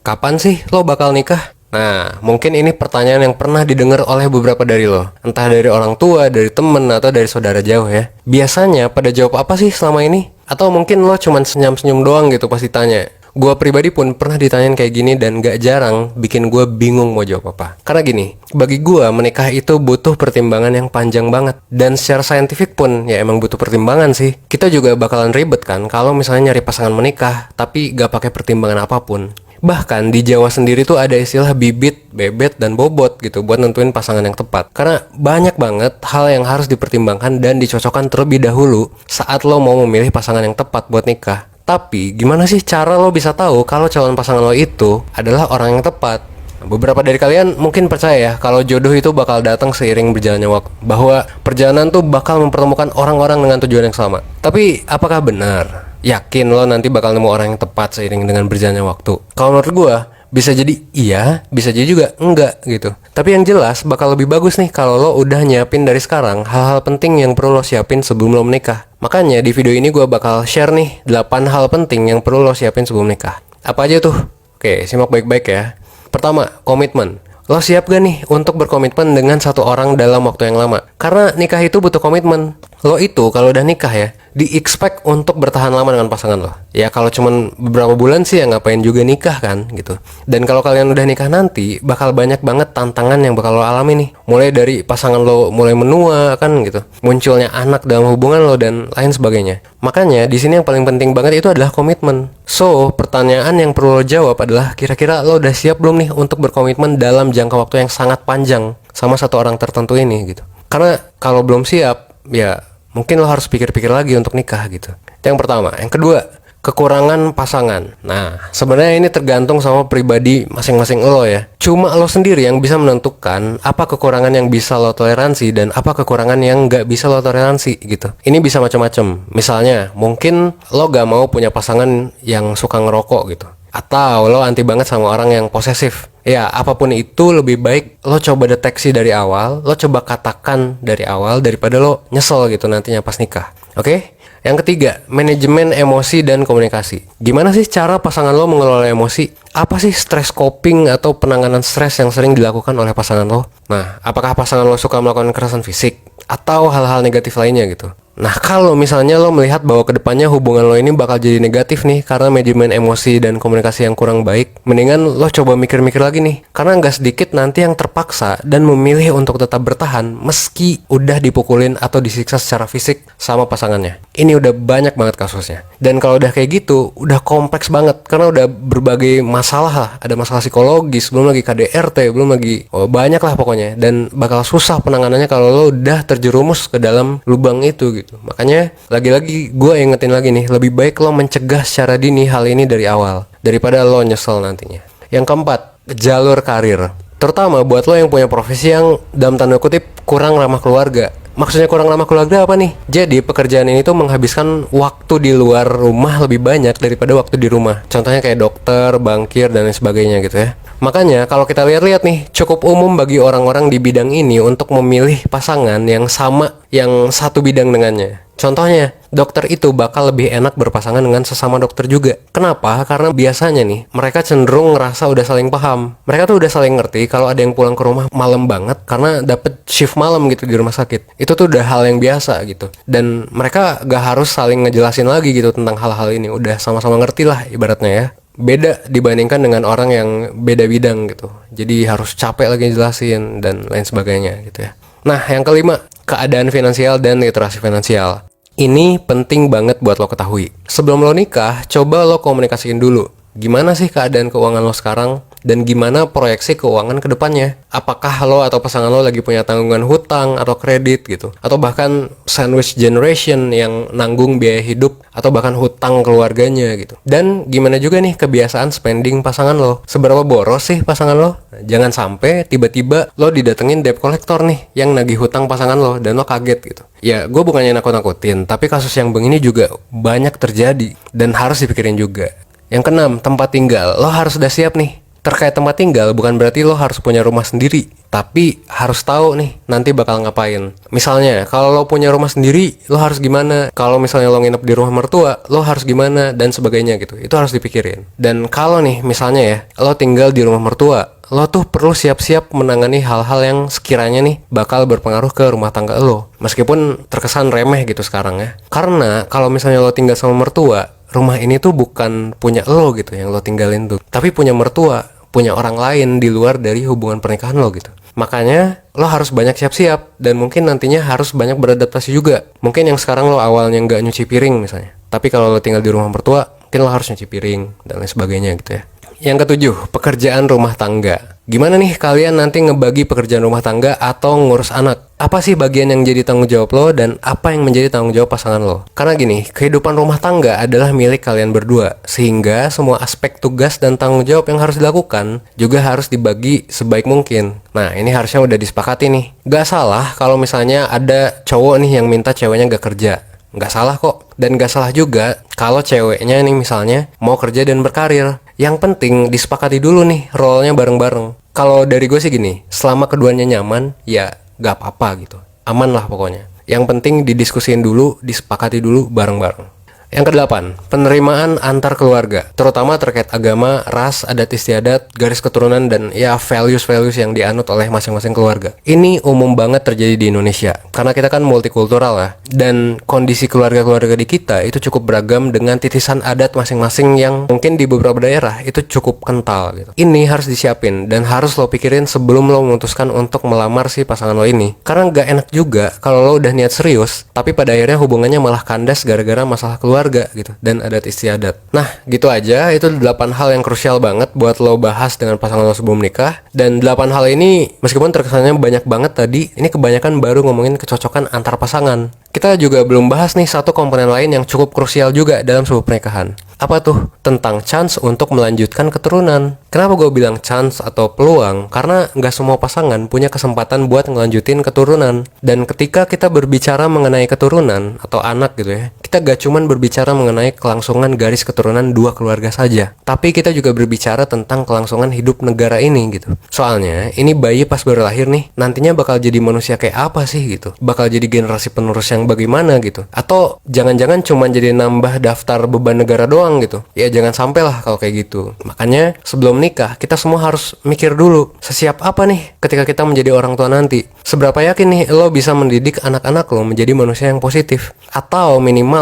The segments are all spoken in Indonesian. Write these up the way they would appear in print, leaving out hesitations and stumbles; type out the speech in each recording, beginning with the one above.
Kapan sih lo bakal nikah? Nah, mungkin ini pertanyaan yang pernah didengar oleh beberapa dari lo. Entah dari orang tua, dari temen, atau dari saudara jauh ya. Biasanya pada jawab apa sih selama ini? Atau mungkin lo cuman senyum-senyum doang gitu pas ditanya. Gua pribadi pun pernah ditanyain kayak gini dan gak jarang bikin gue bingung mau jawab apa. Karena gini, bagi gua menikah itu butuh pertimbangan yang panjang banget. Dan secara saintifik pun ya emang butuh pertimbangan sih. Kita juga bakalan ribet kan kalau misalnya nyari pasangan menikah tapi gak pakai pertimbangan apapun. Bahkan di Jawa sendiri tuh ada istilah bibit, bebet, dan bobot gitu buat nentuin pasangan yang tepat. Karena banyak banget hal yang harus dipertimbangkan dan dicocokkan terlebih dahulu saat lo mau memilih pasangan yang tepat buat nikah. Tapi gimana sih cara lo bisa tahu kalau calon pasangan lo itu adalah orang yang tepat? Beberapa dari kalian mungkin percaya ya kalau jodoh itu bakal datang seiring berjalannya waktu, bahwa perjalanan tuh bakal mempertemukan orang-orang dengan tujuan yang sama. Tapi apakah benar? Yakin lo nanti bakal nemu orang yang tepat seiring dengan berjalannya waktu? Kalau menurut gue bisa jadi iya, bisa jadi juga enggak gitu. Tapi yang jelas bakal lebih bagus nih kalau lo udah nyiapin dari sekarang hal-hal penting yang perlu lo siapin sebelum lo menikah. Makanya di video ini gue bakal share nih 8 hal penting yang perlu lo siapin sebelum nikah. Apa aja tuh? Oke, simak baik-baik ya. Pertama, komitmen. Lo siap gak nih untuk berkomitmen dengan satu orang dalam waktu yang lama? Karena nikah itu butuh komitmen. Lo itu kalau udah nikah ya, di-expect untuk bertahan lama dengan pasangan lo. Ya kalau cuman beberapa bulan sih ya ngapain juga nikah kan gitu. Dan kalau kalian udah nikah nanti, bakal banyak banget tantangan yang bakal lo alami nih. Mulai dari pasangan lo mulai menua kan gitu, munculnya anak dalam hubungan lo dan lain sebagainya. Makanya di sini yang paling penting banget itu adalah komitmen. So, pertanyaan yang perlu lo jawab adalah kira-kira lo udah siap belum nih untuk berkomitmen dalam jangka waktu yang sangat panjang sama satu orang tertentu ini gitu. Karena kalau belum siap, ya mungkin lo harus pikir-pikir lagi untuk nikah gitu. Itu yang pertama. Yang kedua, kekurangan pasangan. Nah, sebenarnya ini tergantung sama pribadi masing-masing lo ya. Cuma lo sendiri yang bisa menentukan apa kekurangan yang bisa lo toleransi dan apa kekurangan yang gak bisa lo toleransi gitu. Ini bisa macam-macam. Misalnya, mungkin lo gak mau punya pasangan yang suka ngerokok gitu. Atau lo anti banget sama orang yang posesif. Ya, apapun itu lebih baik lo coba deteksi dari awal, lo coba katakan dari awal daripada lo nyesel gitu nantinya pas nikah. Oke? Yang ketiga, manajemen emosi dan komunikasi. Gimana sih cara pasangan lo mengelola emosi? Apa sih stress coping atau penanganan stres yang sering dilakukan oleh pasangan lo? Nah, apakah pasangan lo suka melakukan kekerasan fisik atau hal-hal negatif lainnya gitu? Nah, kalau misalnya lo melihat bahwa kedepannya hubungan lo ini bakal jadi negatif nih karena manajemen emosi dan komunikasi yang kurang baik, mendingan lo coba mikir-mikir lagi nih. Karena nggak sedikit nanti yang terpaksa dan memilih untuk tetap bertahan meski udah dipukulin atau disiksa secara fisik sama pasangannya. Ini udah banyak banget kasusnya. Dan kalau udah kayak gitu, udah kompleks banget karena udah berbagai masalah lah. Ada masalah psikologis, belum lagi KDRT, belum lagi banyak lah pokoknya. Dan bakal susah penanganannya kalau lo udah terjerumus ke dalam lubang itu gitu. Makanya lagi-lagi gue ingetin lagi nih, lebih baik lo mencegah secara dini hal ini dari awal daripada lo nyesel nantinya. Yang keempat, jalur karir. Terutama buat lo yang punya profesi yang dalam tanda kutip kurang ramah keluarga. Maksudnya kurang ramah keluarga apa nih? Jadi pekerjaan ini tuh menghabiskan waktu di luar rumah lebih banyak daripada waktu di rumah. Contohnya kayak dokter, bankir, dan lain sebagainya gitu ya. Makanya kalau kita lihat-lihat nih, cukup umum bagi orang-orang di bidang ini untuk memilih pasangan yang sama, yang satu bidang dengannya. Contohnya, dokter itu bakal lebih enak berpasangan dengan sesama dokter juga. Kenapa? Karena biasanya nih, mereka cenderung ngerasa udah saling paham. Mereka tuh udah saling ngerti kalau ada yang pulang ke rumah malam banget karena dapet shift malam gitu di rumah sakit. Itu tuh udah hal yang biasa gitu. Dan mereka gak harus saling ngejelasin lagi gitu tentang hal-hal ini. Udah sama-sama ngerti lah ibaratnya ya. Beda dibandingkan dengan orang yang beda bidang gitu. Jadi harus capek lagi jelasin dan lain sebagainya gitu ya. Nah, yang kelima, keadaan finansial dan literasi finansial. Ini penting banget buat lo ketahui. Sebelum lo nikah, coba lo komunikasiin dulu. Gimana sih keadaan keuangan lo sekarang? Dan gimana proyeksi keuangan ke depannya? Apakah lo atau pasangan lo lagi punya tanggungan hutang atau kredit gitu? Atau bahkan sandwich generation yang nanggung biaya hidup atau bahkan hutang keluarganya gitu. Dan gimana juga nih kebiasaan spending pasangan lo? Seberapa boros sih pasangan lo? Jangan sampai tiba-tiba lo didatengin debt collector nih yang nagih hutang pasangan lo dan lo kaget gitu. Ya, gue bukannya nakut-nakutin, tapi kasus yang begini juga banyak terjadi dan harus dipikirin juga. Yang keenam, tempat tinggal. Lo harus udah siap nih. Terkait tempat tinggal bukan berarti lo harus punya rumah sendiri, tapi harus tahu nih nanti bakal ngapain. Misalnya, kalau lo punya rumah sendiri, lo harus gimana? Kalau misalnya lo nginep di rumah mertua, lo harus gimana dan sebagainya gitu. Itu harus dipikirin. Dan kalau nih misalnya ya, lo tinggal di rumah mertua, lo tuh perlu siap-siap menangani hal-hal yang sekiranya nih bakal berpengaruh ke rumah tangga lo. Meskipun terkesan remeh gitu sekarang ya. Karena kalau misalnya lo tinggal sama mertua, rumah ini tuh bukan punya lo gitu yang lo tinggalin tuh, tapi punya mertua, punya orang lain di luar dari hubungan pernikahan lo gitu. Makanya lo harus banyak siap-siap dan mungkin nantinya harus banyak beradaptasi juga. Mungkin yang sekarang lo awalnya nggak nyuci piring misalnya, tapi kalau lo tinggal di rumah mertua, mungkin lo harus nyuci piring dan lain sebagainya gitu ya. Yang ketujuh, pekerjaan rumah tangga. Gimana nih kalian nanti ngebagi pekerjaan rumah tangga atau ngurus anak? Apa sih bagian yang jadi tanggung jawab lo dan apa yang menjadi tanggung jawab pasangan lo? Karena gini, kehidupan rumah tangga adalah milik kalian berdua, sehingga semua aspek tugas dan tanggung jawab yang harus dilakukan juga harus dibagi sebaik mungkin. Nah, ini harusnya udah disepakati nih. Gak salah kalau misalnya ada cowok nih yang minta ceweknya gak kerja. Nggak salah kok. Dan nggak salah juga kalau ceweknya nih misalnya mau kerja dan berkarir. Yang penting disepakati dulu nih role-nya bareng-bareng. Kalau dari gue sih gini, selama keduanya nyaman, ya nggak apa-apa gitu. Aman lah pokoknya. Yang penting didiskusin dulu, disepakati dulu bareng-bareng. Yang kedelapan, penerimaan antar keluarga, terutama terkait agama, ras, adat istiadat, garis keturunan, dan ya values-values yang dianut oleh masing-masing keluarga. Ini umum banget terjadi di Indonesia, karena kita kan multikultural ya, dan kondisi keluarga-keluarga di kita itu cukup beragam dengan titisan adat masing-masing yang mungkin di beberapa daerah itu cukup kental gitu. Ini harus disiapin dan harus lo pikirin sebelum lo memutuskan untuk melamar si pasangan lo ini. Karena gak enak juga kalau lo udah niat serius, tapi pada akhirnya hubungannya malah kandas gara-gara masalah keluarga gitu dan adat istiadat. Nah, gitu aja, itu 8 hal yang krusial banget buat lo bahas dengan pasangan lo sebelum nikah. Dan 8 hal ini meskipun terkesannya banyak banget tadi, ini kebanyakan baru ngomongin kecocokan antar pasangan. Kita juga belum bahas nih satu komponen lain yang cukup krusial juga dalam sebuah pernikahan. Apa tuh? Tentang chance untuk melanjutkan keturunan. Kenapa gue bilang chance atau peluang? Karena nggak semua pasangan punya kesempatan buat ngelanjutin keturunan. Dan ketika kita berbicara mengenai keturunan atau anak gitu ya, kita gak cuman berbicara mengenai kelangsungan garis keturunan dua keluarga saja, tapi kita juga berbicara tentang kelangsungan hidup negara ini gitu. Soalnya ini bayi pas baru lahir nih, nantinya bakal jadi manusia kayak apa sih gitu? Bakal jadi generasi penerus yang bagaimana gitu? Atau jangan-jangan cuma jadi nambah daftar beban negara doang gitu? Ya jangan sampai lah kalau kayak gitu. Makanya sebelum nikah kita semua harus mikir dulu, sesiap apa nih ketika kita menjadi orang tua nanti? Seberapa yakin nih lo bisa mendidik anak-anak lo menjadi manusia yang positif? Atau minimal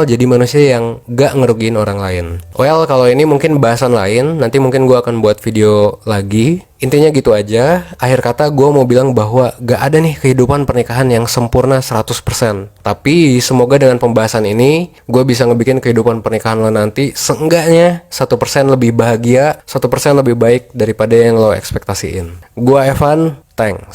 jadi manusia yang gak ngerugiin orang lain. Well, kalau ini mungkin bahasan lain, nanti mungkin gue akan buat video lagi. Intinya gitu aja. Akhir kata gue mau bilang bahwa gak ada nih kehidupan pernikahan yang sempurna 100%. Tapi semoga dengan pembahasan ini gue bisa ngebikin kehidupan pernikahan lo nanti seenggaknya 1% lebih bahagia, 1% lebih baik daripada yang lo ekspektasiin. Gue Evan, thanks.